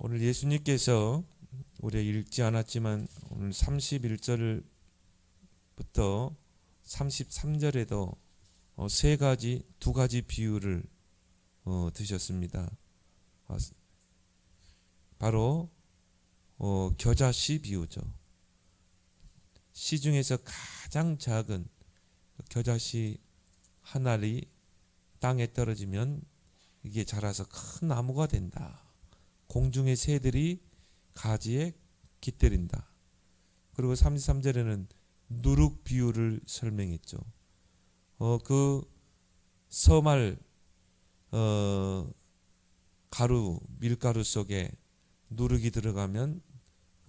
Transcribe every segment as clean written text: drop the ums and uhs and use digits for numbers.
오늘 예수님께서 우리가 읽지 않았지만 오늘 31절부터 33절에도 두 가지 비유를 드셨습니다. 바로 겨자씨 비유죠. 씨 중에서 가장 작은 겨자씨 한 알이 땅에 떨어지면 이게 자라서 큰 나무가 된다. 공중의 새들이 가지에 깃들인다. 그리고 33절에는 누룩 비유를 설명했죠. 그 서말 밀가루 속에 누룩이 들어가면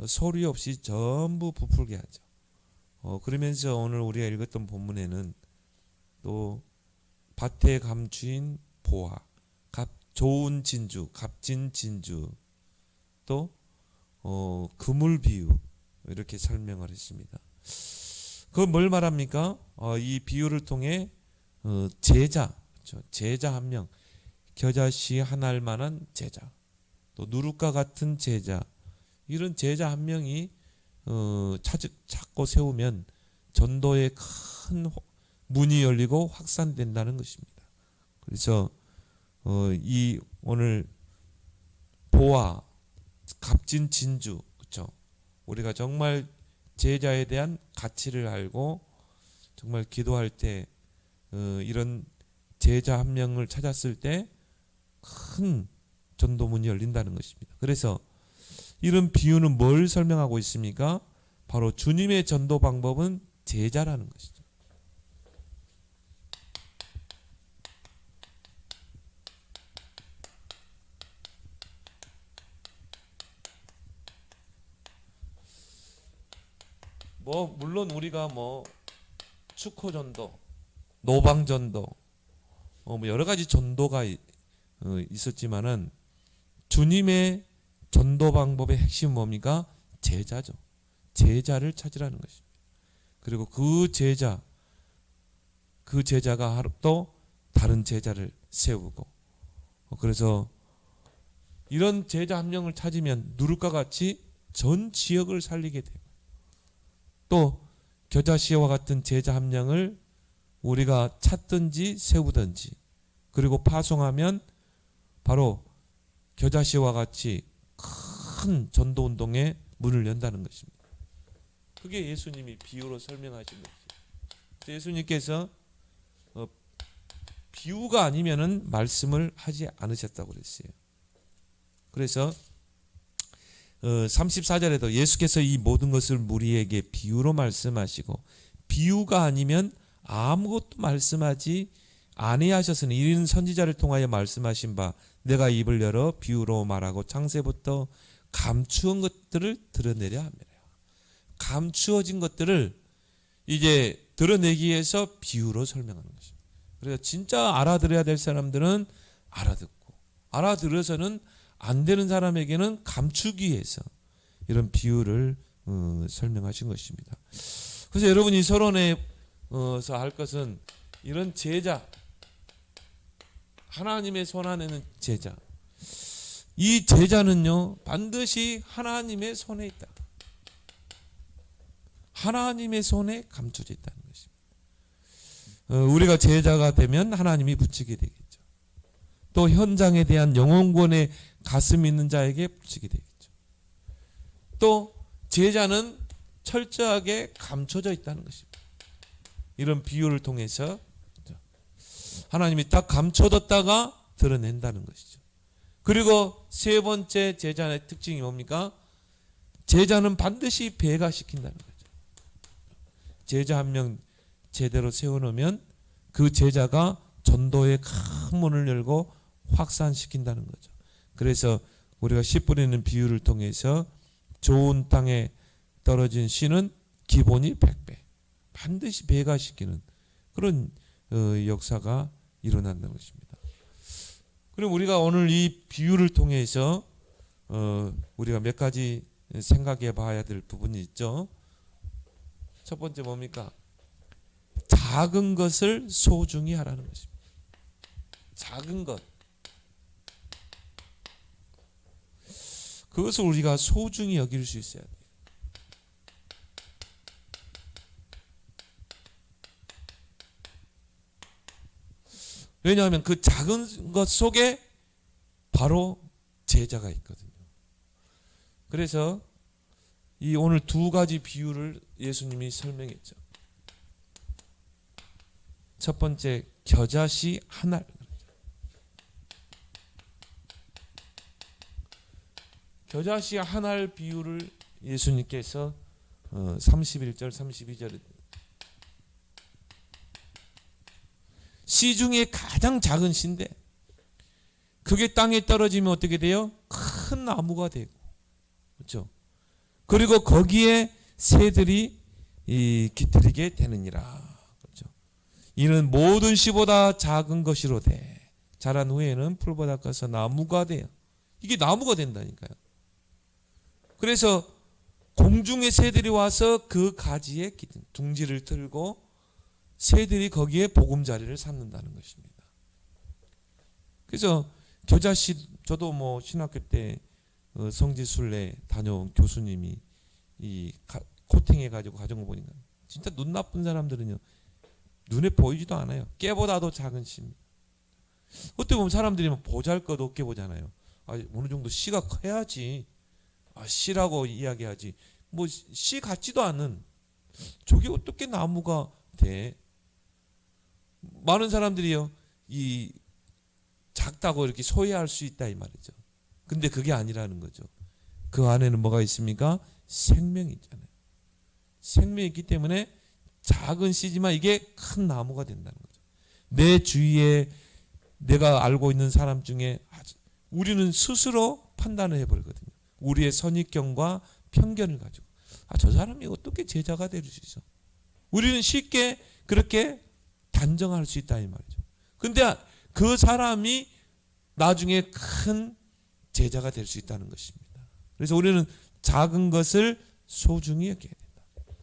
소리 없이 전부 부풀게 하죠. 그러면서 오늘 우리가 읽었던 본문에는 또 밭에 감추인 보화, 좋은 진주, 값진 진주, 또 그물 비유 이렇게 설명을 했습니다. 그건 뭘 말합니까? 이 비유를 통해 제자, 그렇죠? 제자 한 명, 겨자씨 한 알만한 제자, 또 누룩과 같은 제자, 이런 제자 한 명이 찾고 세우면 전도의 큰 문이 열리고 확산된다는 것입니다. 그래서 이 오늘 보화, 값진 진주, 그렇죠? 우리가 정말 제자에 대한 가치를 알고 정말 기도할 때 이런 제자 한 명을 찾았을 때 큰 전도문이 열린다는 것입니다. 그래서 이런 비유는 뭘 설명하고 있습니까? 바로 주님의 전도 방법은 제자라는 것이죠. 물론 우리가 축호 전도, 노방 전도, 여러 가지 전도가 있었지만은 주님의 전도 방법의 핵심은 뭡니까? 제자죠. 제자를 찾으라는 것입니다. 그리고 그 제자가 또 다른 제자를 세우고, 그래서 이런 제자 한 명을 찾으면 누룩과 같이 전 지역을 살리게 돼요. 또 겨자씨와 같은 제자 한 명을 우리가 찾든지 세우든지 그리고 파송하면 바로 겨자씨와 같이 큰 전도운동의 문을 연다는 것입니다. 그게 예수님이 비유로 설명하신 것이죠. 예수님께서 비유가 아니면은 말씀을 하지 않으셨다고 그랬어요. 그래서 34절에도 예수께서 이 모든 것을 무리에게 비유로 말씀하시고 비유가 아니면 아무것도 말씀하지 아니하셨으니 이는 선지자를 통하여 말씀하신 바 내가 입을 열어 비유로 말하고 창세부터 감추은 것들을 드러내려 합니다. 감추어진 것들을 이제 드러내기 위해서 비유로 설명하는 것입니다. 그래서 진짜 알아들어야 될 사람들은 알아듣고 알아들어서는 안 되는 사람에게는 감추기 위해서 이런 비유를 설명하신 것입니다. 그래서 여러분이 서론에서 할 것은 이런 제자, 하나님의 손 안에는 제자, 이 제자는요 반드시 하나님의 손에 있다. 하나님의 손에 감춰져 있다는 것입니다. 우리가 제자가 되면 하나님이 붙이게 되겠죠. 또 현장에 대한 영혼권에 가슴 있는 자에게 붙이게 되겠죠. 또 제자는 철저하게 감춰져 있다는 것입니다. 이런 비유를 통해서 하나님이 딱 감춰뒀다가 드러낸다는 것이죠. 그리고 세 번째 제자의 특징이 뭡니까? 제자는 반드시 배가시킨다는 거죠. 제자 한 명 제대로 세워놓으면 그 제자가 전도의 큰 문을 열고 확산시킨다는 거죠. 그래서 우리가 씨 뿌리는 비유를 통해서 좋은 땅에 떨어진 씨는 기본이 100배, 반드시 배가시키는 그런 역사가 일어난다는 것입니다. 그럼 우리가 오늘 이 비유를 통해서 우리가 몇 가지 생각해 봐야 될 부분이 있죠. 첫 번째 뭡니까? 작은 것을 소중히 하라는 것입니다. 작은 것. 그것을 우리가 소중히 여길 수 있어야 돼요. 왜냐하면 그 작은 것 속에 바로 제자가 있거든요. 그래서 이 오늘 두 가지 비유를 예수님이 설명했죠. 첫 번째, 겨자씨 한 알. 겨자씨 한 알 비유를 예수님께서 31절 32절에 씨 중에 가장 작은 씨인데 그게 땅에 떨어지면 어떻게 돼요? 큰 나무가 되고, 그렇죠? 그리고 거기에 새들이 깃들이게 되느니라. 그렇죠? 이는 모든 씨보다 작은 것이로되 자란 후에는 풀보다 커서 나무가 돼요. 이게 나무가 된다니까요. 그래서 공중의 새들이 와서 그 가지에 둥지를 틀고 새들이 거기에 보금자리를 삼는다는 것입니다. 그래서 겨자씨, 저도 뭐 신학교 때 성지순례 다녀온 교수님이 이 코팅해 가지고 가져온 거 보니까 진짜 눈 나쁜 사람들은요 눈에 보이지도 않아요. 깨보다도 작은 씨입니다. 어떻게 보면 사람들이 보잘것없게 보잖아요. 어느 정도 씨가 커야지 씨라고 이야기하지. 뭐 씨 같지도 않은 저게 어떻게 나무가 돼? 많은 사람들이요 이 작다고 이렇게 소외할 수 있다 이 말이죠. 근데 그게 아니라는 거죠. 그 안에는 뭐가 있습니까? 생명이 있잖아요. 생명이 있기 때문에 작은 씨지만 이게 큰 나무가 된다는 거죠. 내 주위에 내가 알고 있는 사람 중에 우리는 스스로 판단을 해버리거든요. 우리의 선입견과 편견을 가지고 저 사람이 어떻게 제자가 될 수 있어? 우리는 쉽게 그렇게 단정할 수 있다 이 말이죠. 근데 그 사람이 나중에 큰 제자가 될 수 있다는 것입니다. 그래서 우리는 작은 것을 소중히 여겨야 된다.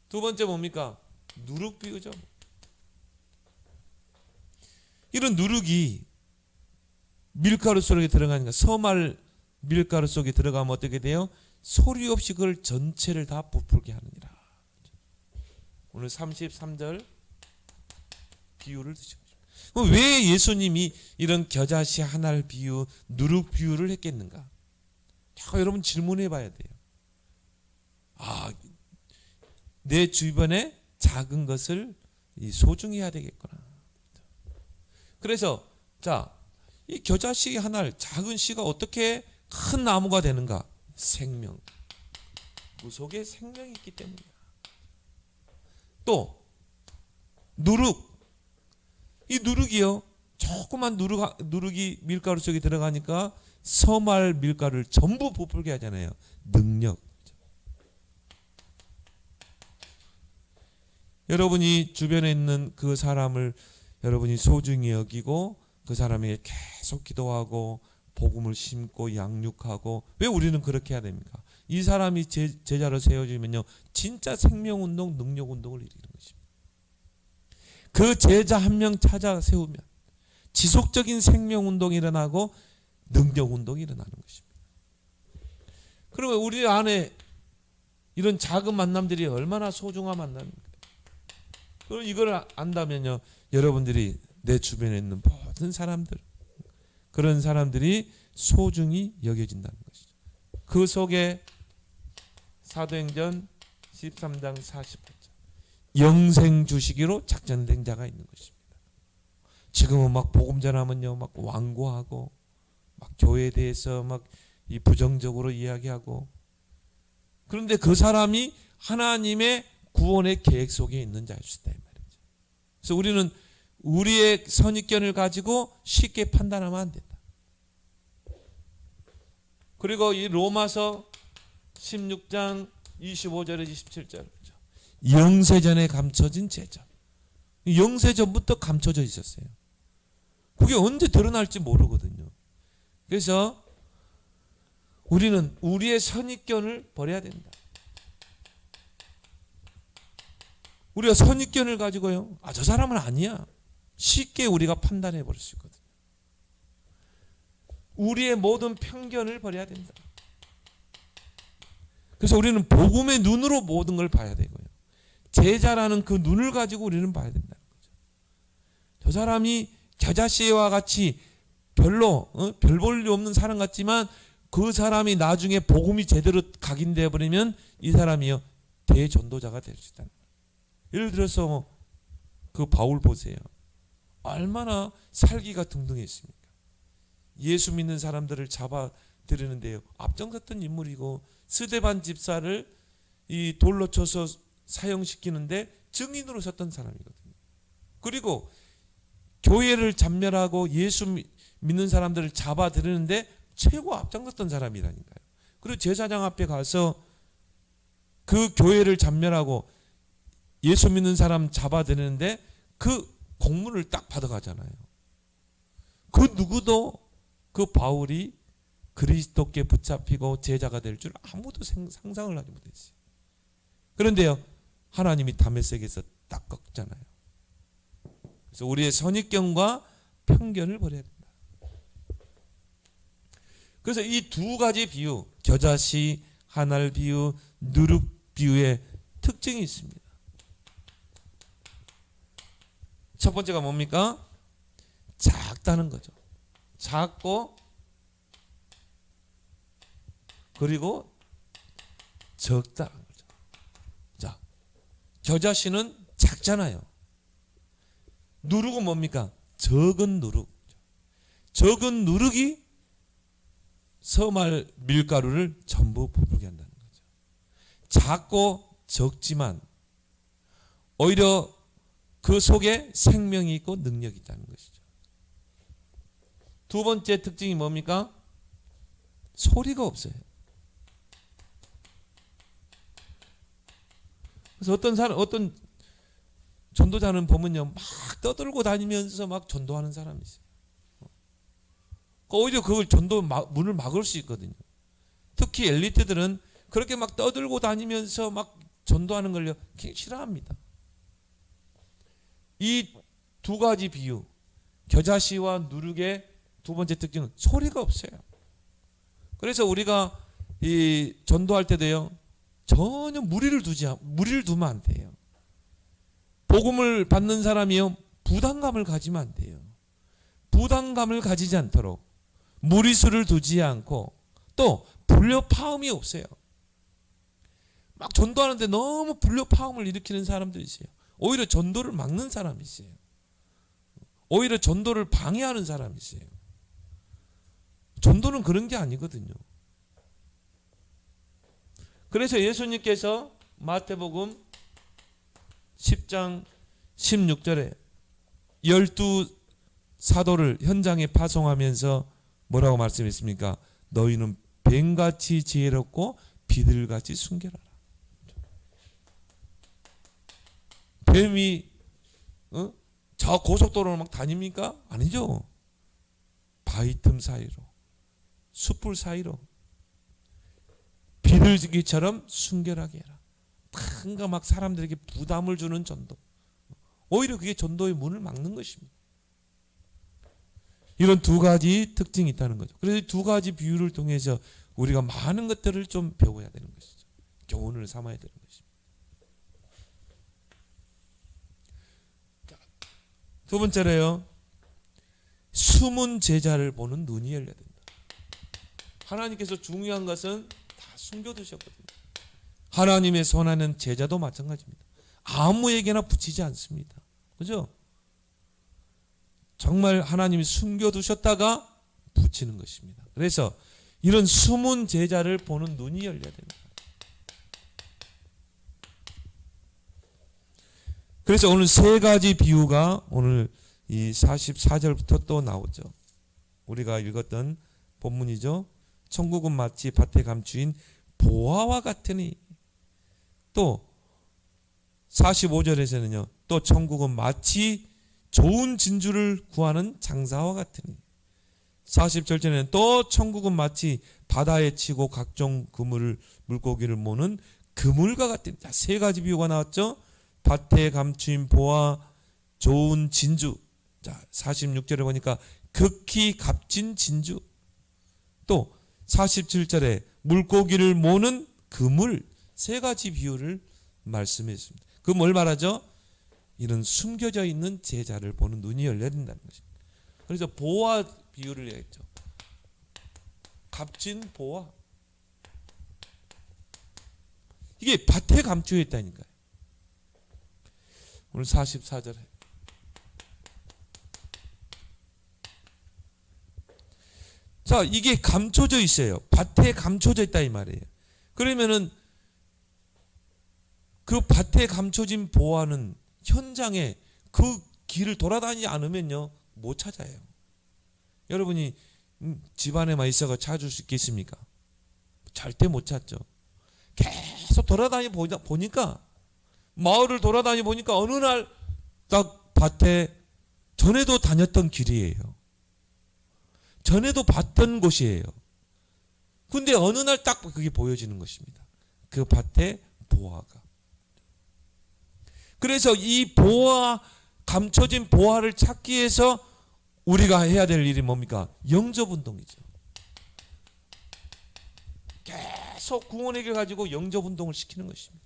두 번째 뭡니까? 누룩 비유죠. 이런 누룩이 밀가루 속에 들어가니까 서말 밀가루 속에 들어가면 어떻게 돼요? 소리 없이 그걸 전체를 다 부풀게 하느니라. 오늘 33절 비유를 드시고 왜 예수님이 이런 겨자씨 한 알 비유, 누룩 비유를 했겠는가? 여러분 질문해 봐야 돼요. 내 주변에 작은 것을 소중히 해야 되겠구나. 그래서 이 겨자씨 한 알, 작은 씨가 어떻게 큰 나무가 되는가? 생명. 그 속에 생명이 있기 때문이야. 또 누룩. 이 누룩이요. 조그만 누룩이 밀가루 속에 들어가니까 서말 밀가루를 전부 부풀게 하잖아요. 능력. 여러분이 주변에 있는 그 사람을 여러분이 소중히 여기고 그 사람에게 계속 기도하고 복음을 심고 양육하고 왜 우리는 그렇게 해야 됩니까? 이 사람이 제자로 세워지면요 진짜 생명운동, 능력운동을 일으키는 것입니다. 그 제자 한 명 찾아 세우면 지속적인 생명운동이 일어나고 능력운동이 일어나는 것입니다. 그러면 우리 안에 이런 작은 만남들이 얼마나 소중한 만남입니까? 그럼 이걸 안다면요 여러분들이 내 주변에 있는 모든 사람들 그런 사람들이 소중히 여겨진다는 것이죠. 그 속에 사도행전 13장 48절 영생 주시기로 작정된 자가 있는 것입니다. 지금은 막 복음 전하면요 막 완고하고 막 교회에 대해서 막 이 부정적으로 이야기하고 그런데 그 사람이 하나님의 구원의 계획 속에 있는 자일 수 있다 이 말이죠. 그래서 우리는 우리의 선입견을 가지고 쉽게 판단하면 안 된다. 그리고 이 로마서 16장 25절에 27절 영세전에 감춰진 제자. 영세전부터 감춰져 있었어요. 그게 언제 드러날지 모르거든요. 그래서 우리는 우리의 선입견을 버려야 된다. 우리가 선입견을 가지고요. 저 사람은 아니야. 쉽게 우리가 판단해 버릴 수 있거든요. 우리의 모든 편견을 버려야 된다. 그래서 우리는 복음의 눈으로 모든 걸 봐야 되고요. 제자라는 그 눈을 가지고 우리는 봐야 된다는 거죠. 저 사람이 겨자씨와 같이 별로 별 볼 일 없는 사람 같지만 그 사람이 나중에 복음이 제대로 각인되어 버리면 이 사람이요 대전도자가 될 수 있다는 거예요. 예를 들어서 그 바울 보세요. 얼마나 살기가 등등했습니까? 예수 믿는 사람들을 잡아들이는데요. 앞장섰던 인물이고 스데반 집사를 이 돌로 쳐서 사형시키는데 증인으로 섰던 사람이거든요. 그리고 교회를 잔멸하고 예수 믿는 사람들을 잡아들이는데 최고 앞장섰던 사람이라니까요. 그리고 제사장 앞에 가서 그 교회를 잔멸하고 예수 믿는 사람 잡아들이는데 그 공문을 딱 받아가잖아요. 그 누구도 그 바울이 그리스도께 붙잡히고 제자가 될 줄 아무도 상상을 하지 못했어요. 그런데요, 하나님이 다메섹에서 딱 꺾잖아요. 그래서 우리의 선입견과 편견을 버려야 된다. 그래서 이 두 가지 비유, 겨자씨, 한알 비유, 누룩 비유의 특징이 있습니다. 첫 번째가 뭡니까? 작다는 거죠. 작고 그리고 적다는 거죠. 자, 겨자씨는 작잖아요. 누룩은 뭡니까? 적은 누룩. 적은 누룩이 서말 밀가루를 전부 부풀게 한다는 거죠. 작고 적지만 오히려 그 속에 생명이 있고 능력이 있다는 것이죠. 두 번째 특징이 뭡니까? 소리가 없어요. 그래서 어떤 전도자는 보면요, 막 떠들고 다니면서 막 전도하는 사람이 있어요. 오히려 그걸 문을 막을 수 있거든요. 특히 엘리트들은 그렇게 막 떠들고 다니면서 막 전도하는 걸요, 굉장히 싫어합니다. 이 두 가지 비유, 겨자씨와 누룩의 두 번째 특징은 소리가 없어요. 그래서 우리가 이 전도할 때도요, 전혀 무리를 두면 안 돼요. 복음을 받는 사람이요, 부담감을 가지면 안 돼요. 부담감을 가지지 않도록 무리수를 두지 않고 또 불려파음이 없어요. 막 전도하는데 너무 불려파음을 일으키는 사람들이 있어요. 오히려 전도를 막는 사람이 있어요. 오히려 전도를 방해하는 사람이 있어요. 전도는 그런 게 아니거든요. 그래서 예수님께서 마태복음 10장 16절에 12 사도를 현장에 파송하면서 뭐라고 말씀했습니까? 너희는 뱀같이 지혜롭고 비들같이 순결하라. 뱀이 저 고속도로를 막 다닙니까? 아니죠. 바위 틈 사이로, 숯불 사이로 비둘기처럼 순결하게 해라. 뭔가 막 사람들에게 부담을 주는 전도. 오히려 그게 전도의 문을 막는 것입니다. 이런 두 가지 특징이 있다는 거죠. 그래서 이 두 가지 비유를 통해서 우리가 많은 것들을 좀 배워야 되는 것이죠. 교훈을 삼아야 되는 것입니다. 두 번째로요, 숨은 제자를 보는 눈이 열려야 된다. 하나님께서 중요한 것은 다 숨겨두셨거든요. 하나님의 선하는 제자도 마찬가지입니다. 아무에게나 붙이지 않습니다. 그죠? 정말 하나님이 숨겨두셨다가 붙이는 것입니다. 그래서 이런 숨은 제자를 보는 눈이 열려야 됩니다. 그래서 오늘 세 가지 비유가 오늘 이 44절부터 또 나오죠. 우리가 읽었던 본문이죠. 천국은 마치 밭에 감추인 보화와 같으니, 또 45절에서는요. 또 천국은 마치 좋은 진주를 구하는 장사와 같으니, 47절에는 또 천국은 마치 바다에 치고 각종 그물을 물고기를 모는 그물과 같으니. 세 가지 비유가 나왔죠. 밭에 감추인 보화, 좋은 진주. 자, 46절에 보니까 극히 값진 진주. 또 47절에 물고기를 모는 그물 세 가지 비유를 말씀했습니다. 그 뭘 말하죠? 이런 숨겨져 있는 제자를 보는 눈이 열려야 된다는 것입니다. 그래서 보화 비유를 했죠. 값진 보화. 이게 밭에 감추어 있다니까요. 오늘 44절에 자, 이게 감춰져 있어요. 밭에 감춰져 있다 이 말이에요. 그러면은 그 밭에 감춰진 보화는 현장에 그 길을 돌아다니지 않으면요 못 찾아요. 여러분이 집안에만 있어가 찾을 수 있겠습니까? 절대 못 찾죠. 계속 돌아다니 보니까 마을을 돌아다니 보니까 어느 날 딱 밭에 전에도 다녔던 길이에요. 전에도 봤던 곳이에요. 근데 어느 날 딱 그게 보여지는 것입니다. 그 밭에 보화가. 그래서 이 보화, 감춰진 보화를 찾기 위해서 우리가 해야 될 일이 뭡니까? 영접운동이죠. 계속 구원의 길 가지고 영접운동을 시키는 것입니다.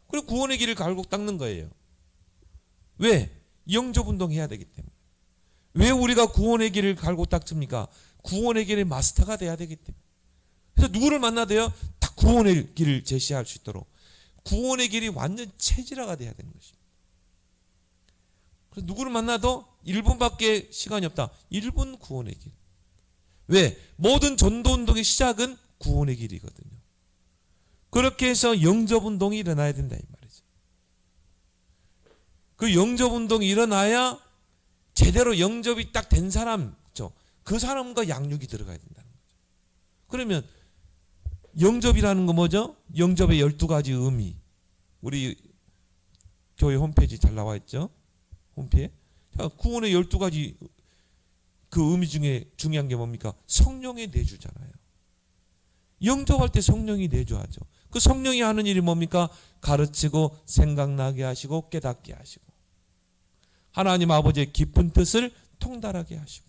그리고 구원의 길을 갈고 닦는 거예요. 왜? 영접운동 해야 되기 때문에. 왜 우리가 구원의 길을 갈고 닦습니까? 구원의 길의 마스터가 돼야 되기 때문에. 그래서 누구를 만나도요, 다 구원의 길을 제시할 수 있도록 구원의 길이 완전 체질화가 돼야 되는 것입니다. 그래서 누구를 만나도 1분밖에 시간이 없다. 1분 구원의 길. 왜? 모든 전도운동의 시작은 구원의 길이거든요. 그렇게 해서 영접운동이 일어나야 된다 이 말이죠. 그 영접운동이 일어나야 제대로 영접이 딱 된 사람, 그 사람과 양육이 들어가야 된다는 거죠. 그러면 영접이라는 거 뭐죠? 영접의 12가지 의미. 우리 교회 홈페이지 잘 나와 있죠? 홈페이지에. 구원의 12가지 그 의미 중에 중요한 게 뭡니까? 성령의 내주잖아요. 영접할 때 성령이 내주하죠. 그 성령이 하는 일이 뭡니까? 가르치고 생각나게 하시고 깨닫게 하시고 하나님 아버지의 깊은 뜻을 통달하게 하시고,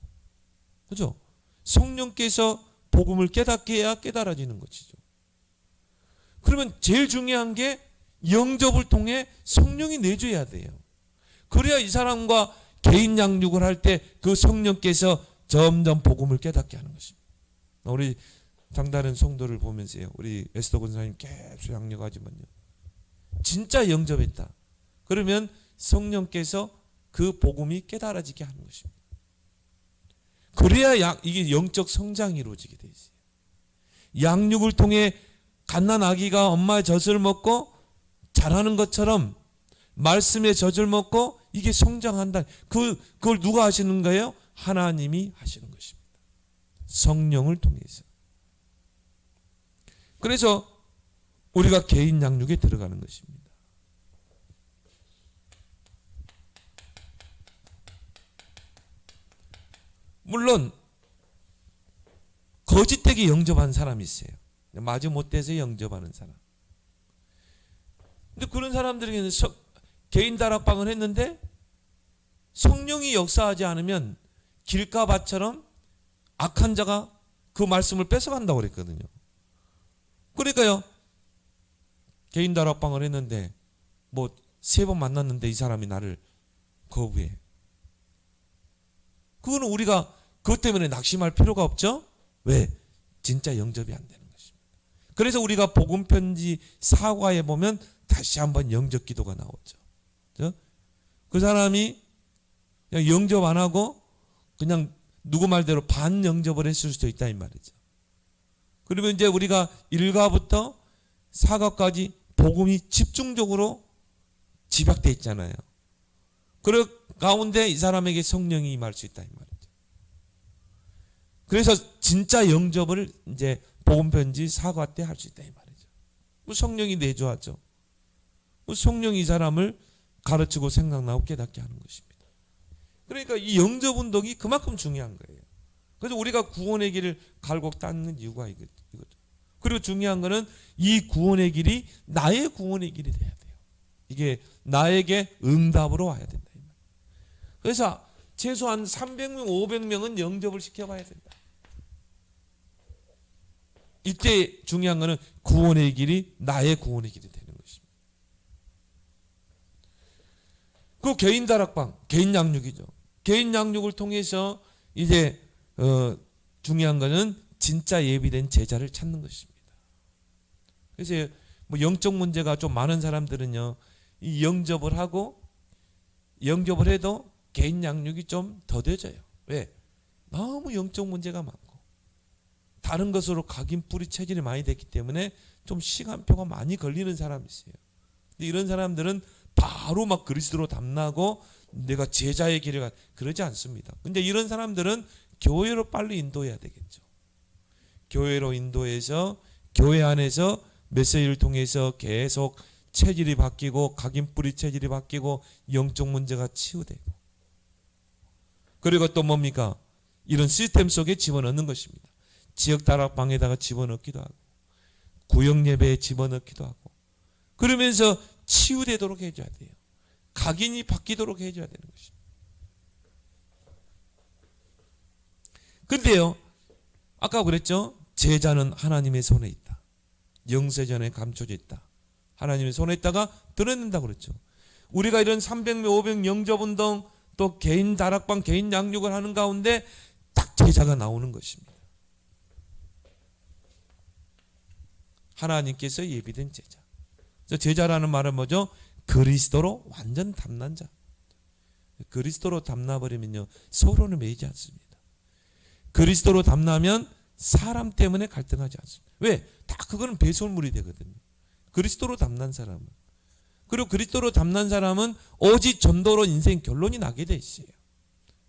그죠? 성령께서 복음을 깨닫게 해야 깨달아지는 것이죠. 그러면 제일 중요한 게 영접을 통해 성령이 내줘야 돼요. 그래야 이 사람과 개인 양육을 할 때 그 성령께서 점점 복음을 깨닫게 하는 것입니다. 우리 장다른 성도를 보면서요, 우리 에스더 권사님 계속 양육하지만요, 진짜 영접했다. 그러면 성령께서 그 복음이 깨달아지게 하는 것입니다. 그래야 이게 영적 성장이 이루어지게 돼 있어요. 양육을 통해 갓난 아기가 엄마의 젖을 먹고 자라는 것처럼 말씀의 젖을 먹고 이게 성장한다. 그걸 누가 하시는 거예요? 하나님이 하시는 것입니다. 성령을 통해서. 그래서 우리가 개인 양육에 들어가는 것입니다. 물론 거짓되게 영접한 사람이 있어요. 마지 못해서 영접하는 사람. 근데 그런 사람들에게는 개인 다락방을 했는데 성령이 역사하지 않으면 길가밭처럼 악한 자가 그 말씀을 뺏어간다고 그랬거든요. 그러니까요, 개인 다락방을 했는데 뭐 3번 만났는데 이 사람이 나를 거부해. 그거는 우리가 그것 때문에 낙심할 필요가 없죠? 왜? 진짜 영접이 안 되는 것입니다. 그래서 우리가 복음편지 사과에 보면 다시 한번 영접 기도가 나오죠. 그렇죠? 그 사람이 그냥 영접 안 하고 그냥 누구 말대로 반 영접을 했을 수도 있다 이 말이죠. 그러면 이제 우리가 1가부터 4가까지 복음이 집중적으로 집약되어 있잖아요. 그 가운데 이 사람에게 성령이 임할 수 있다 이 말이죠. 그래서 진짜 영접을 이제 복음편지 사과 때 할 수 있다 이 말이죠. 성령이 내주하죠. 성령이 이 사람을 가르치고 생각나고 깨닫게 하는 것입니다. 그러니까 이 영접 운동이 그만큼 중요한 거예요. 그래서 우리가 구원의 길을 갈고 닦는 이유가 이거죠. 그리고 중요한 거는 이 구원의 길이 나의 구원의 길이 돼야 돼요. 이게 나에게 응답으로 와야 된다. 그래서 최소한 300명, 500명은 영접을 시켜봐야 된다. 이때 중요한 거는 구원의 길이 나의 구원의 길이 되는 것입니다. 그 개인 다락방, 개인 양육이죠. 개인 양육을 통해서 이제 중요한 거는 진짜 예비된 제자를 찾는 것입니다. 그래서 뭐 영적 문제가 좀 많은 사람들은요, 이 영접을 해도 개인 양육이 좀 더뎌져요. 왜? 너무 영적 문제가 많고 다른 것으로 각인 뿌리 체질이 많이 됐기 때문에 좀 시간표가 많이 걸리는 사람이 있어요. 근데 이런 사람들은 바로 막 그리스도로 담나고 내가 제자의 길을 그러지 않습니다. 근데 이런 사람들은 교회로 빨리 인도해야 되겠죠. 교회로 인도해서 교회 안에서 메시지를 통해서 계속 체질이 바뀌고 각인 뿌리 체질이 바뀌고 영적 문제가 치유되고, 그리고 또 뭡니까? 이런 시스템 속에 집어넣는 것입니다. 지역 다락방에다가 집어넣기도 하고 구역 예배에 집어넣기도 하고, 그러면서 치유되도록 해줘야 돼요. 각인이 바뀌도록 해줘야 되는 것입니다. 그런데요, 아까 그랬죠? 제자는 하나님의 손에 있다. 영세전에 감춰져 있다. 하나님의 손에 있다가 드러낸다고 그랬죠. 우리가 이런 300명, 500명 영접운동, 또 개인 다락방, 개인 양육을 하는 가운데 딱 제자가 나오는 것입니다. 하나님께서 예비된 제자. 제자라는 말은 뭐죠? 그리스도로 완전 담난 자. 그리스도로 담나버리면요, 서로는 매이지 않습니다. 그리스도로 담나면 사람 때문에 갈등하지 않습니다. 왜? 다 그거는 배설물이 되거든요. 그리스도로 담난 사람은. 그리고 그리스도로 담난 사람은 오직 전도로 인생 결론이 나게 돼 있어요.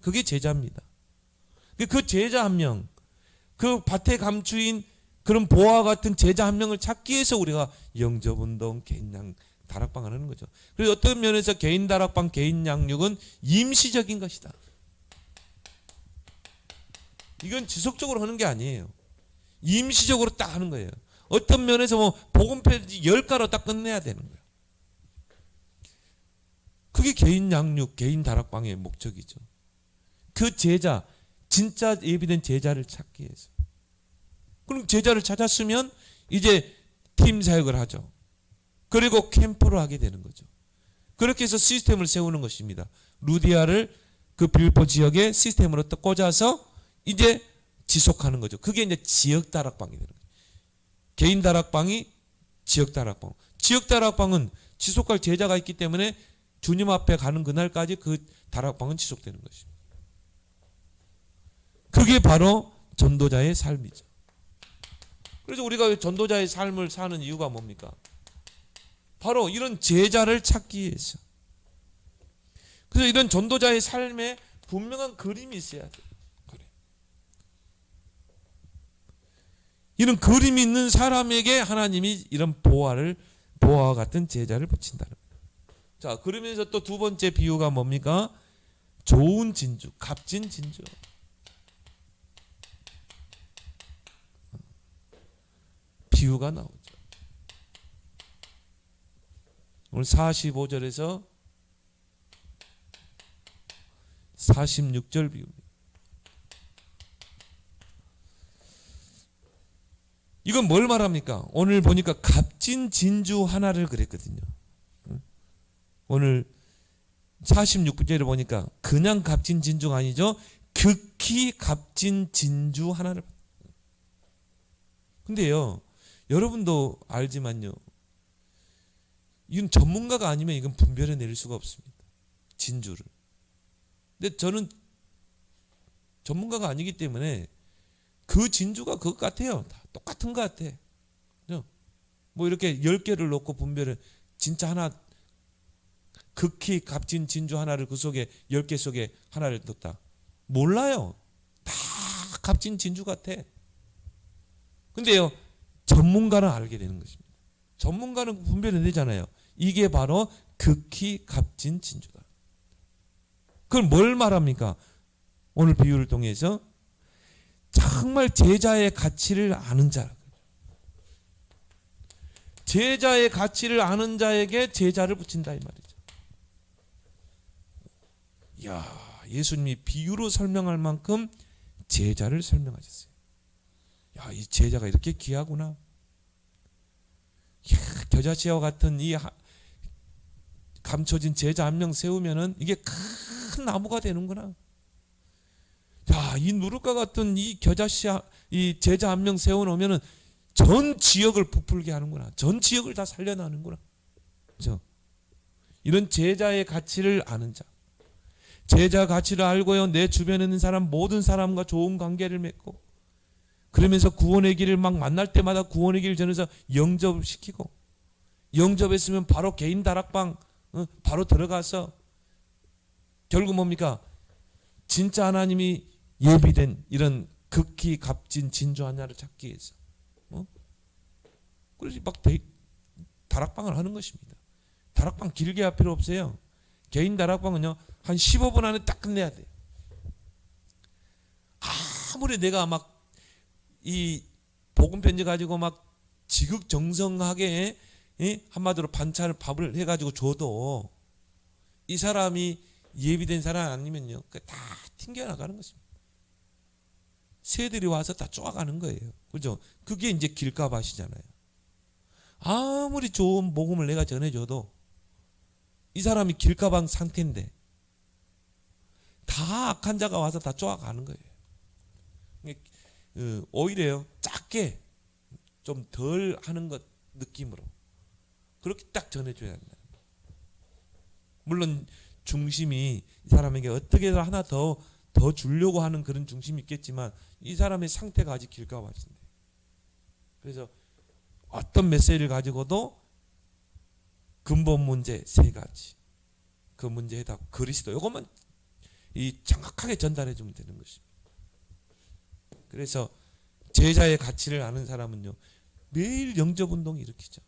그게 제자입니다. 그 제자 한 명, 그 밭에 감추인 그런 보아와 같은 제자 한 명을 찾기 위해서 우리가 영접운동, 개인 다락방 하는 거죠. 그래서 어떤 면에서 개인 다락방, 개인 양육은 임시적인 것이다. 이건 지속적으로 하는 게 아니에요. 임시적으로 딱 하는 거예요. 어떤 면에서 뭐 복음 페이지 10가로 딱 끝내야 되는 거예요. 그게 개인 양육, 개인 다락방의 목적이죠. 그 제자, 진짜 예비된 제자를 찾기 위해서. 그럼 제자를 찾았으면 이제 팀 사역을 하죠. 그리고 캠프를 하게 되는 거죠. 그렇게 해서 시스템을 세우는 것입니다. 루디아를 그 빌보 지역의 시스템으로 또 꽂아서 이제 지속하는 거죠. 그게 이제 지역 다락방이 되는 거죠. 개인 다락방이 지역 다락방. 지역 다락방은 지속할 제자가 있기 때문에 주님 앞에 가는 그날까지 그 다락방은 지속되는 것입니다. 그게 바로 전도자의 삶이죠. 그래서 우리가 전도자의 삶을 사는 이유가 뭡니까? 바로 이런 제자를 찾기 위해서. 그래서 이런 전도자의 삶에 분명한 그림이 있어야 돼요. 이런 그림이 있는 사람에게 하나님이 이런 보아와 같은 제자를 붙인다는 거예요. 자, 그러면서 또 두 번째 비유가 뭡니까? 좋은 진주, 값진 진주. 비유가 나오죠. 오늘 45절에서 46절 비유입니다. 이건 뭘 말합니까? 오늘 보니까 값진 진주 하나를 그랬거든요. 오늘 46절에 보니까 그냥 값진 진주가 아니죠. 극히 값진 진주 하나를. 근데요, 여러분도 알지만요, 이건 전문가가 아니면 이건 분별해 낼 수가 없습니다. 진주를. 근데 저는 전문가가 아니기 때문에 그 진주가 그것 같아요. 다 똑같은 것 같아. 뭐 이렇게 10개를 놓고 분별해, 진짜 하나, 극히 값진 진주 하나를 그 속에 10개 속에 하나를 넣었다. 몰라요. 다 값진 진주 같아. 근데요, 전문가는 알게 되는 것입니다. 전문가는 분별이 되잖아요. 이게 바로 극히 값진 진주다. 그걸 뭘 말합니까? 오늘 비유를 통해서 정말 제자의 가치를 아는 자, 제자의 가치를 아는 자에게 제자를 붙인다 이 말이죠. 이야, 예수님이 비유로 설명할 만큼 제자를 설명하셨어요. 야, 이 제자가 이렇게 귀하구나. 겨자씨와 같은 이 감춰진 제자 한 명 세우면은 이게 큰 나무가 되는구나. 야, 이 누룩과 같은 이 겨자씨, 이 제자 한 명 세워놓으면은 전 지역을 부풀게 하는구나. 전 지역을 다 살려나는구나. 그렇죠? 이런 제자의 가치를 아는 자, 제자 가치를 알고요, 내 주변에 있는 사람 모든 사람과 좋은 관계를 맺고, 그러면서 구원의 길을 막 만날 때마다 구원의 길을 전해서 영접시키고, 영접했으면 바로 개인 다락방 바로 들어가서 결국 뭡니까? 진짜 하나님이 예비된 이런 극히 값진 진주 하나를 찾기 위해서 그래서 막 다락방을 하는 것입니다. 다락방 길게 할 필요 없어요. 개인 다락방은요 한 15분 안에 딱 끝내야 돼요. 아무리 내가 막 이 복음 편지 가지고 막 지극정성하게 한마디로 반찬을 밥을 해가지고 줘도 이 사람이 예비된 사람 아니면요 다 튕겨나가는 것입니다. 새들이 와서 다 쪼아가는 거예요. 그죠? 그게 이제 길가밭이잖아요. 아무리 좋은 복음을 내가 전해줘도 이 사람이 길가방 상태인데 다 악한 자가 와서 다 쪼아가는 거예요. 오히려 작게 좀 덜 하는 것 느낌으로 그렇게 딱 전해줘야 한다. 물론 중심이 이 사람에게 어떻게든 하나 더 주려고 하는 그런 중심이 있겠지만 이 사람의 상태가 아직 길가밭인데, 그래서 어떤 메시지를 가지고도 근본 문제 세 가지, 그 문제 해답 그리스도, 이것만 정확하게 전달해 주면 되는 것입니다. 그래서 제자의 가치를 아는 사람은요 매일 영접운동을 일으키죠.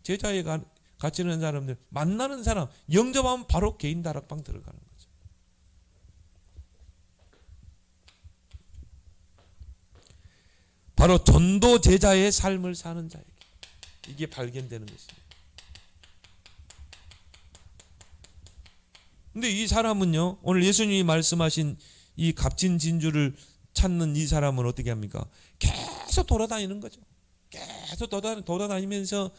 제자의 가치를 아는 사람들, 만나는 사람 영접하면 바로 개인 다락방 들어가는 거죠. 바로 전도 제자의 삶을 사는 자에게 이게 발견되는 것입니다. 근데 이 사람은요, 오늘 예수님이 말씀하신 이 값진 진주를 찾는 이 사람은 어떻게 합니까? 계속 돌아다니는 거죠. 계속 돌아다니면서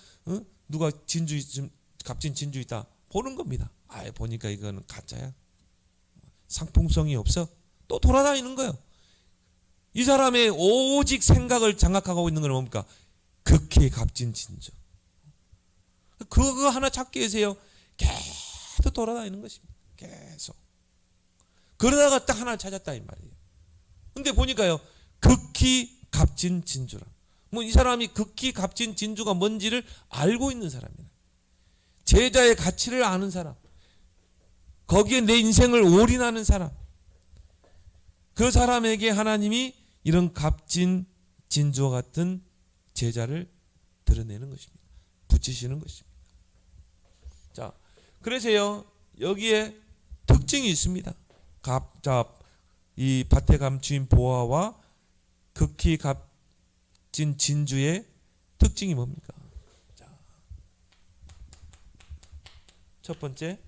누가 값진 진주 있다 보는 겁니다. 보니까 이거는 가짜야, 상품성이 없어. 또 돌아다니는 거예요. 이 사람의 오직 생각을 장악하고 있는 건 뭡니까? 극히 값진 진주. 그거 하나 찾기 위해서요 계속 돌아다니는 것입니다. 계속. 그러다가 딱 하나 찾았다 이 말이에요. 근데 보니까요 극히 값진 진주라. 이 사람이 극히 값진 진주가 뭔지를 알고 있는 사람이에요. 제자의 가치를 아는 사람, 거기에 내 인생을 올인하는 사람, 그 사람에게 하나님이 이런 값진 진주와 같은 제자를 드러내는 것입니다. 붙이시는 것입니다. 자, 그래서요 여기에 특징이 있습니다. 이 밭에 감추인 보화와 극히 값진 진주의 특징이 뭡니까? 자, 첫 번째,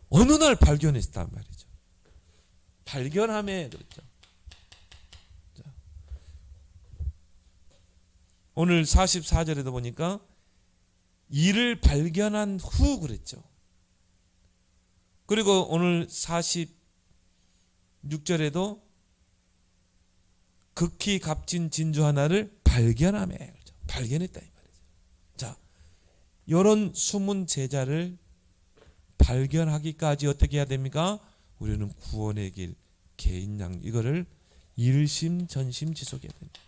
어느 날 발견했단 말이죠. 발견함에 그렇죠. 자, 오늘 44절에도 보니까 이를 발견한 후 그랬죠. 그리고 오늘 46절에도 극히 값진 진주 하나를 발견하며, 그렇죠. 발견했다 이 말이죠. 자, 이런 숨은 제자를 발견하기까지 어떻게 해야 됩니까? 우리는 구원의 길, 개인 양, 이거를 일심전심 지속해야 됩니다.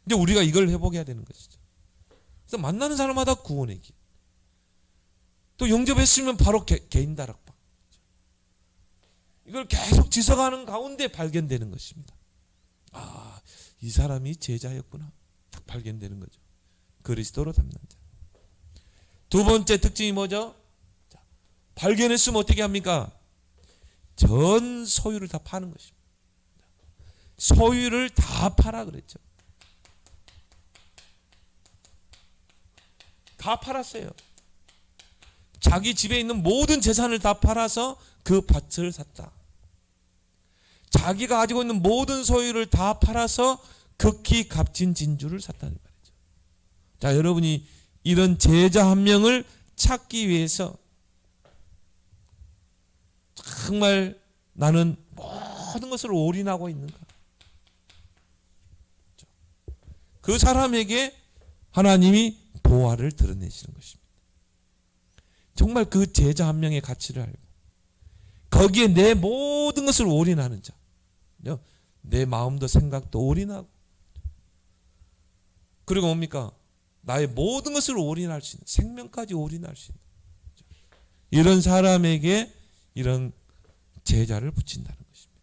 이제 우리가 이걸 회복해야 되는 것이죠. 그래서 만나는 사람마다 구원의 길, 또 영접했으면 바로 개인 다락방, 이걸 계속 지속하는 가운데 발견되는 것입니다. 이 사람이 제자였구나, 딱 발견되는 거죠. 그리스도로 닮는 자. 두 번째 특징이 뭐죠? 자, 발견했으면 어떻게 합니까? 전 소유를 다 파는 것입니다. 소유를 다 팔아 그랬죠. 다 팔았어요. 자기 집에 있는 모든 재산을 다 팔아서 그 밭을 샀다. 자기가 가지고 있는 모든 소유를 다 팔아서 극히 값진 진주를 샀다는 말이죠. 자, 여러분이 이런 제자 한 명을 찾기 위해서 정말 나는 모든 것을 올인하고 있는가? 그 사람에게 하나님이 보화를 드러내시는 것입니다. 정말 그 제자 한 명의 가치를 알고 거기에 내 모든 것을 올인하는 자, 내 마음도 생각도 올인하고, 그리고 뭡니까? 나의 모든 것을 올인할 수 있는, 생명까지 올인할 수 있는 이런 사람에게 이런 제자를 붙인다는 것입니다.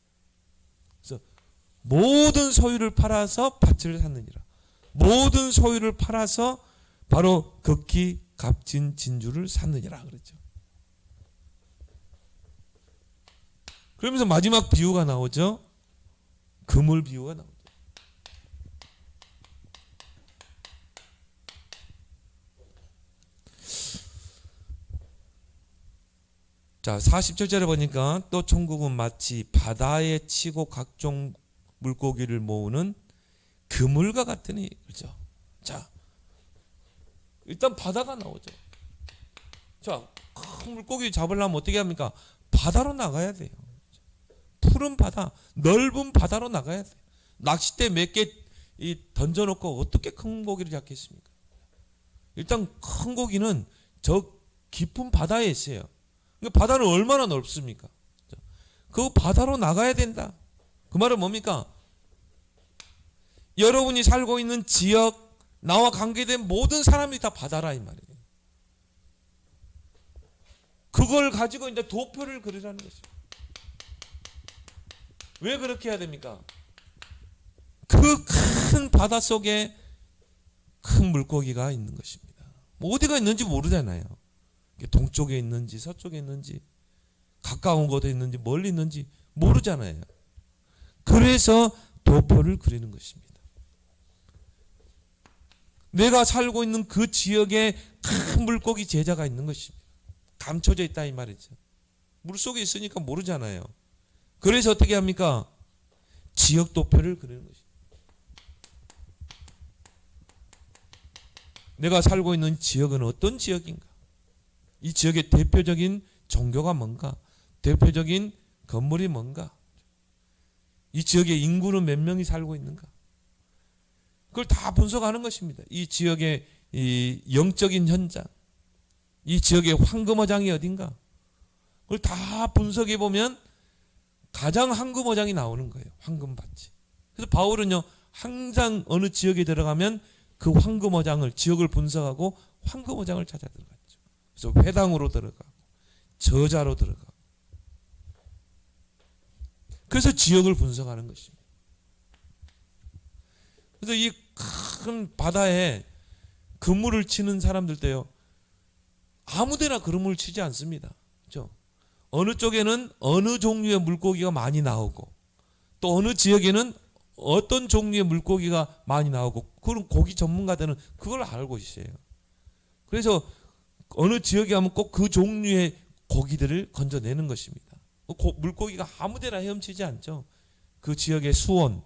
그래서 모든 소유를 팔아서 밭을 샀느니라. 모든 소유를 팔아서 바로 극히 값진 진주를 샀느니라 그랬죠. 그러면서 마지막 비유가 나오죠. 그물 비유가 나오죠. 자, 47절에 보니까 또 천국은 마치 바다에 치고 각종 물고기를 모으는 그물과 같으니, 그렇죠? 자, 일단 바다가 나오죠. 자, 큰 물고기 잡으려면 어떻게 합니까? 바다로 나가야 돼요. 푸른 바다, 넓은 바다로 나가야 돼요. 낚싯대 몇 개 던져놓고 어떻게 큰 고기를 잡겠습니까? 일단 큰 고기는 저 깊은 바다에 있어요. 바다는 얼마나 넓습니까? 그 바다로 나가야 된다. 그 말은 뭡니까? 여러분이 살고 있는 지역, 나와 관계된 모든 사람이 다 바다라 이 말이에요. 그걸 가지고 이제 도표를 그리라는 것이죠. 왜 그렇게 해야 됩니까? 그 큰 바다 속에 큰 물고기가 있는 것입니다. 뭐 어디가 있는지 모르잖아요. 동쪽에 있는지 서쪽에 있는지 가까운 곳에 있는지 멀리 있는지 모르잖아요. 그래서 도표를 그리는 것입니다. 내가 살고 있는 그 지역에 큰 물고기 제자가 있는 것입니다. 감춰져 있다 이 말이죠. 물속에 있으니까 모르잖아요. 그래서 어떻게 합니까? 지역 도표를 그리는 것입니다. 내가 살고 있는 지역은 어떤 지역인가? 이 지역의 대표적인 종교가 뭔가? 대표적인 건물이 뭔가? 이 지역의 인구는 몇 명이 살고 있는가? 그걸 다 분석하는 것입니다. 이 지역의 이 영적인 현장, 이 지역의 황금어장이 어딘가? 그걸 다 분석해 보면 가장 황금어장이 나오는 거예요. 황금밭이. 그래서 바울은요, 항상 어느 지역에 들어가면 그 황금어장을, 지역을 분석하고 황금어장을 찾아 들어갔죠. 그래서 회당으로 들어가고 저자로 들어가고, 그래서 지역을 분석하는 것입니다. 그래서 이 큰 바다에 그물을 치는 사람들도요, 아무데나 그물을 치지 않습니다. 그렇죠? 어느 쪽에는 어느 종류의 물고기가 많이 나오고, 또 어느 지역에는 어떤 종류의 물고기가 많이 나오고, 그런 고기 전문가들은 그걸 알고 있어요. 그래서 어느 지역에 가면 꼭 그 종류의 고기들을 건져내는 것입니다. 물고기가 아무데나 헤엄치지 않죠. 그 지역의 수온,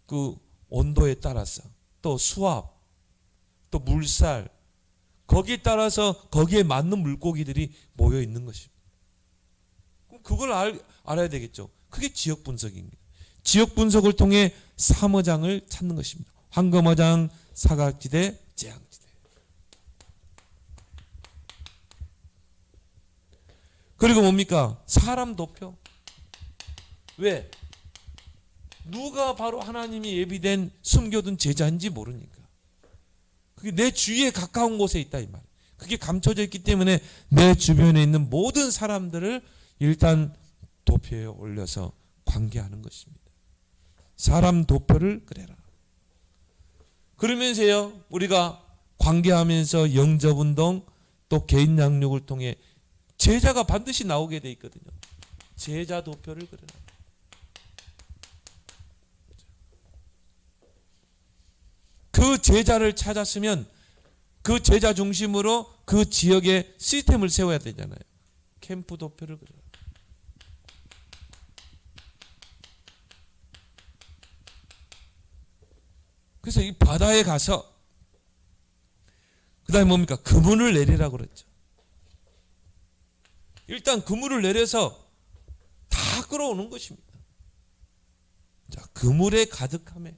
그 온도에 따라서, 또 수압, 또 물살, 거기에 따라서 거기에 맞는 물고기들이 모여 있는 것입니다. 그럼 그걸 알아야 되겠죠. 그게 지역 분석입니다. 지역 분석을 통해 삼어장을 찾는 것입니다. 황금어장, 사각지대, 재앙지대. 그리고 뭡니까? 사람 도표. 왜? 누가 바로 하나님이 예비된 숨겨둔 제자인지 모르니까. 그게 내 주위에 가까운 곳에 있다 이 말. 그게 감춰져 있기 때문에 내 주변에 있는 모든 사람들을 일단 도표에 올려서 관계하는 것입니다. 사람 도표를 그래라. 그러면서요, 우리가 관계하면서 영접운동, 또 개인 양육을 통해 제자가 반드시 나오게 돼 있거든요. 제자 도표를 그려라. 그 제자를 찾았으면 그 제자 중심으로 그 지역에 시스템을 세워야 되잖아요. 캠프 도표를 그려라. 그래서 이 바다에 가서 그 다음에 뭡니까? 그물을 내리라고 그랬죠. 일단 그물을 내려서 다 끌어오는 것입니다. 자, 그물에 가득하며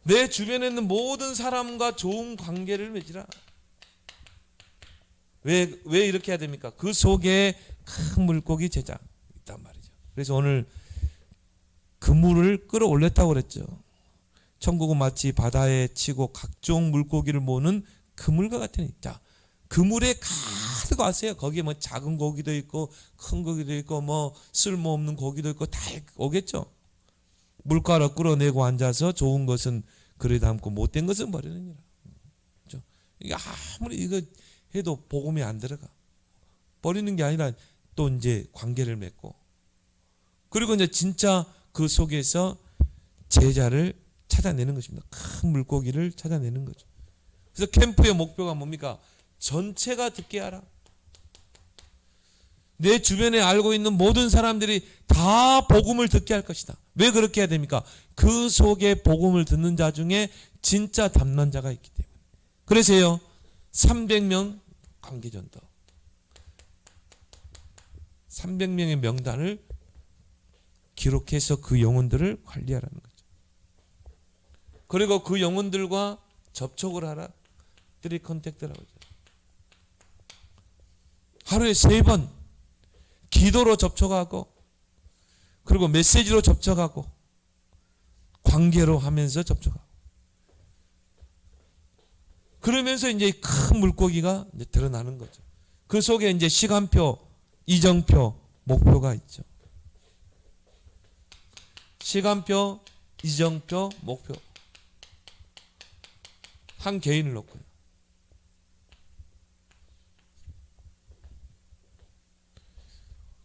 내 주변에 있는 모든 사람과 좋은 관계를 맺으라. 왜 이렇게 해야 됩니까? 그 속에 큰 물고기 제자 있단 말이죠. 그래서 오늘 그물을 끌어올렸다고 그랬죠. 천국은 마치 바다에 치고 각종 물고기를 모으는 그물과 같으니. 자, 그물에 가득 왔어요. 거기에 뭐 작은 고기도 있고 큰 고기도 있고 뭐 쓸모없는 고기도 있고 다 오겠죠. 물가로 끌어내고 앉아서 좋은 것은 그래 담고 못된 것은 버리느니라. 그렇죠? 이게 아무리 이거 해도 복음이 안 들어가. 버리는 게 아니라 또 이제 관계를 맺고, 그리고 이제 진짜 그 속에서 제자를 찾아내는 것입니다. 큰 물고기를 찾아내는 거죠. 그래서 캠프의 목표가 뭡니까? 전체가 듣게 하라. 내 주변에 알고 있는 모든 사람들이 다 복음을 듣게 할 것이다. 왜 그렇게 해야 됩니까? 그 속에 복음을 듣는 자 중에 진짜 담난 자가 있기 때문에. 그래서요, 300명 관계전도, 300명의 명단을 기록해서 그 영혼들을 관리하라는 거죠. 그리고 그 영혼들과 접촉을 하라. 들이 컨택트라고 하죠. 하루에 3번 기도로 접촉하고, 그리고 메시지로 접촉하고, 관계로 하면서 접촉하고, 그러면서 이제 큰 물고기가 이제 드러나는 거죠. 그 속에 이제 시간표, 이정표, 목표가 있죠. 시간표, 이정표, 목표. 한 개인을 놓고요.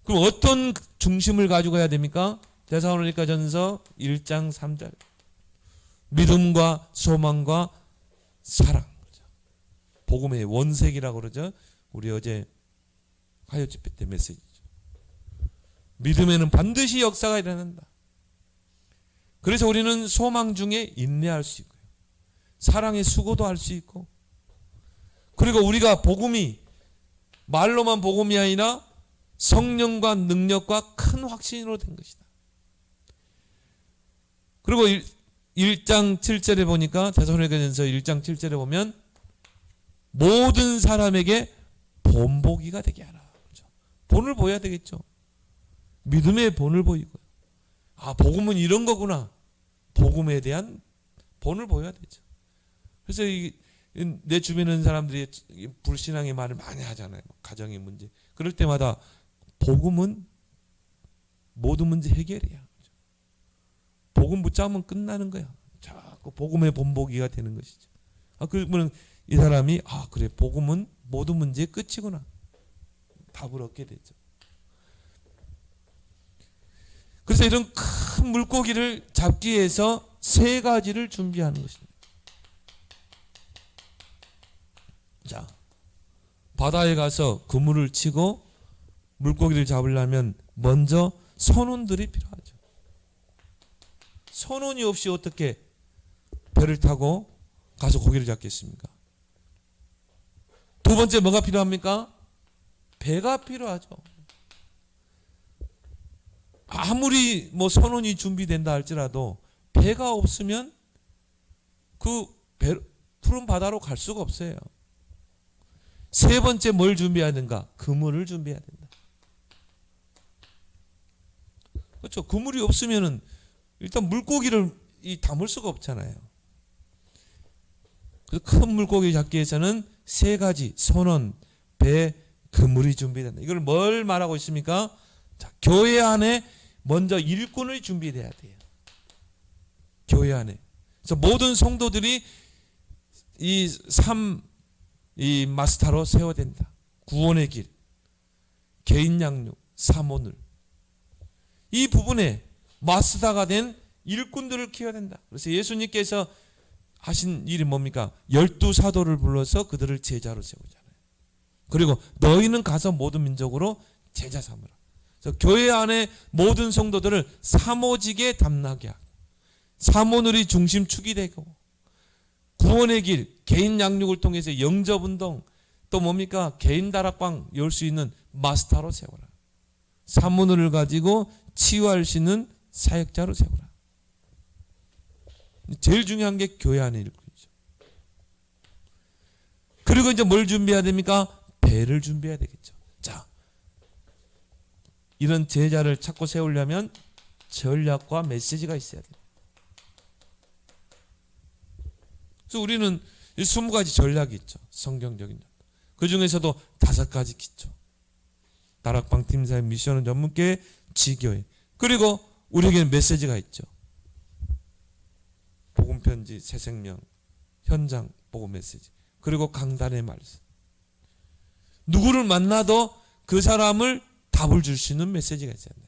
그럼 어떤 중심을 가지고 해야 됩니까? 데살로니가전서 1장 3절. 믿음과 소망과 사랑. 복음의 원색이라고 그러죠. 우리 어제 화요 집회 때 메시지죠. 믿음에는 반드시 역사가 일어난다. 그래서 우리는 소망 중에 인내할 수 있고요. 사랑의 수고도 할 수 있고, 그리고 우리가 복음이 말로만 복음이 아니라 성령과 능력과 큰 확신으로 된 것이다. 그리고 1장 7절에 보니까, 데살로니가전서 1장 7절에 보면 모든 사람에게 본보기가 되게 하라. 그렇죠? 본을 보여야 되겠죠. 믿음의 본을 보이고요. 아, 복음은 이런 거구나. 복음에 대한 본을 보여야 되죠. 그래서 내 주변에 있는 사람들이 불신앙의 말을 많이 하잖아요. 가정의 문제. 그럴 때마다 복음은 모든 문제 해결이야. 복음 붙잡으면 끝나는 거야. 자꾸 복음의 본보기가 되는 것이죠. 그러면 이 사람이 그래, 복음은 모든 문제의 끝이구나. 답을 얻게 되죠. 그래서 이런 큰 물고기를 잡기 위해서 3가지를 준비하는 것입니다. 자, 바다에 가서 그물을 치고 물고기를 잡으려면 먼저 선원들이 필요하죠. 선원이 없이 어떻게 배를 타고 가서 고기를 잡겠습니까? 두 번째 뭐가 필요합니까? 배가 필요하죠. 아무리 뭐 선원이 준비된다 할지라도 배가 없으면 그 푸른 바다로 갈 수가 없어요. 3번째 뭘 준비해야 되는가? 그물을 준비해야 된다. 그렇죠. 그물이 없으면은 일단 물고기를 담을 수가 없잖아요. 그래서 큰 물고기 잡기 위해서는 3가지 선원, 배, 그물이 준비된다. 이걸 뭘 말하고 있습니까? 자, 교회 안에 먼저 일꾼을 준비해야 돼요. 교회 안에. 그래서 모든 성도들이 이 마스터로 세워야 된다. 구원의 길, 개인 양육, 사모늘. 이 부분에 마스터가 된 일꾼들을 키워야 된다. 그래서 예수님께서 하신 일이 뭡니까? 12사도를 불러서 그들을 제자로 세우잖아요. 그리고 너희는 가서 모든 민족으로 제자 삼으라. 그래서 교회 안에 모든 성도들을 사모직에 담나게 하고 사모늘이 중심축이 되고 구원의 길, 개인 양육을 통해서 영접운동, 또 뭡니까? 개인 다락방 열 수 있는 마스터로 세워라. 사모늘을 가지고 치유할 수 있는 사역자로 세워라. 제일 중요한 게 교회 안에 일꾼이죠. 그리고 이제 뭘 준비해야 됩니까? 배를 준비해야 되겠죠. 자, 이런 제자를 찾고 세우려면 전략과 메시지가 있어야 돼요. 그래서 우리는 20가지 전략이 있죠. 성경적인 전략. 그 중에서도 5가지 기초. 다락방 팀사의 미션은 전문계 지교회. 그리고 우리에게는 메시지가 있죠. 복음편지, 새생명, 현장, 복음 메시지. 그리고 강단의 말씀. 누구를 만나도 그 사람을 답을 줄 수 있는 메시지가 있어야 돼요.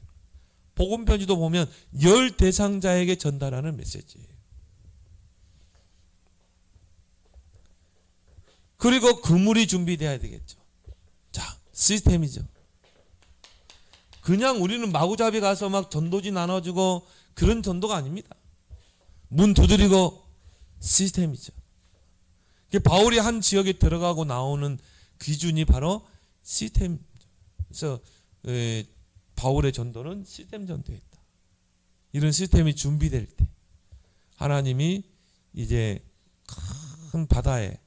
복음편지도 보면 10 대상자에게 전달하는 메시지예요. 그리고 그물이 준비되어야 되겠죠. 자, 시스템이죠. 그냥 우리는 마구잡이 가서 막 전도지 나눠주고 그런 전도가 아닙니다. 문 두드리고 시스템이죠. 바울이 한 지역에 들어가고 나오는 기준이 바로 시스템. 그래서 바울의 전도는 시스템 전도였다. 이런 시스템이 준비될 때 하나님이 이제 큰 바다에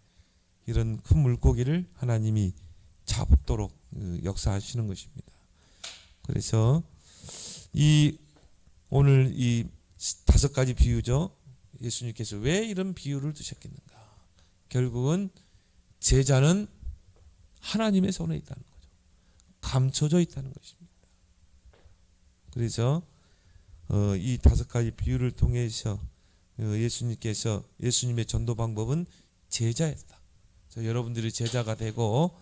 이런 큰 물고기를 하나님이 잡도록 역사하시는 것입니다. 그래서 오늘 이 5가지 비유죠. 예수님께서 왜 이런 비유를 두셨겠는가? 결국은 제자는 하나님의 손에 있다는 거죠. 감춰져 있다는 것입니다. 그래서 이 5가지 비유를 통해서 예수님께서 예수님의 전도 방법은 제자였다. 그래서 여러분들이 제자가 되고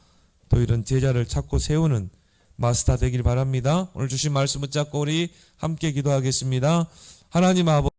또 이런 제자를 찾고 세우는 마스터 되길 바랍니다. 오늘 주신 말씀 붙잡고 우리 함께 기도하겠습니다. 하나님 아버지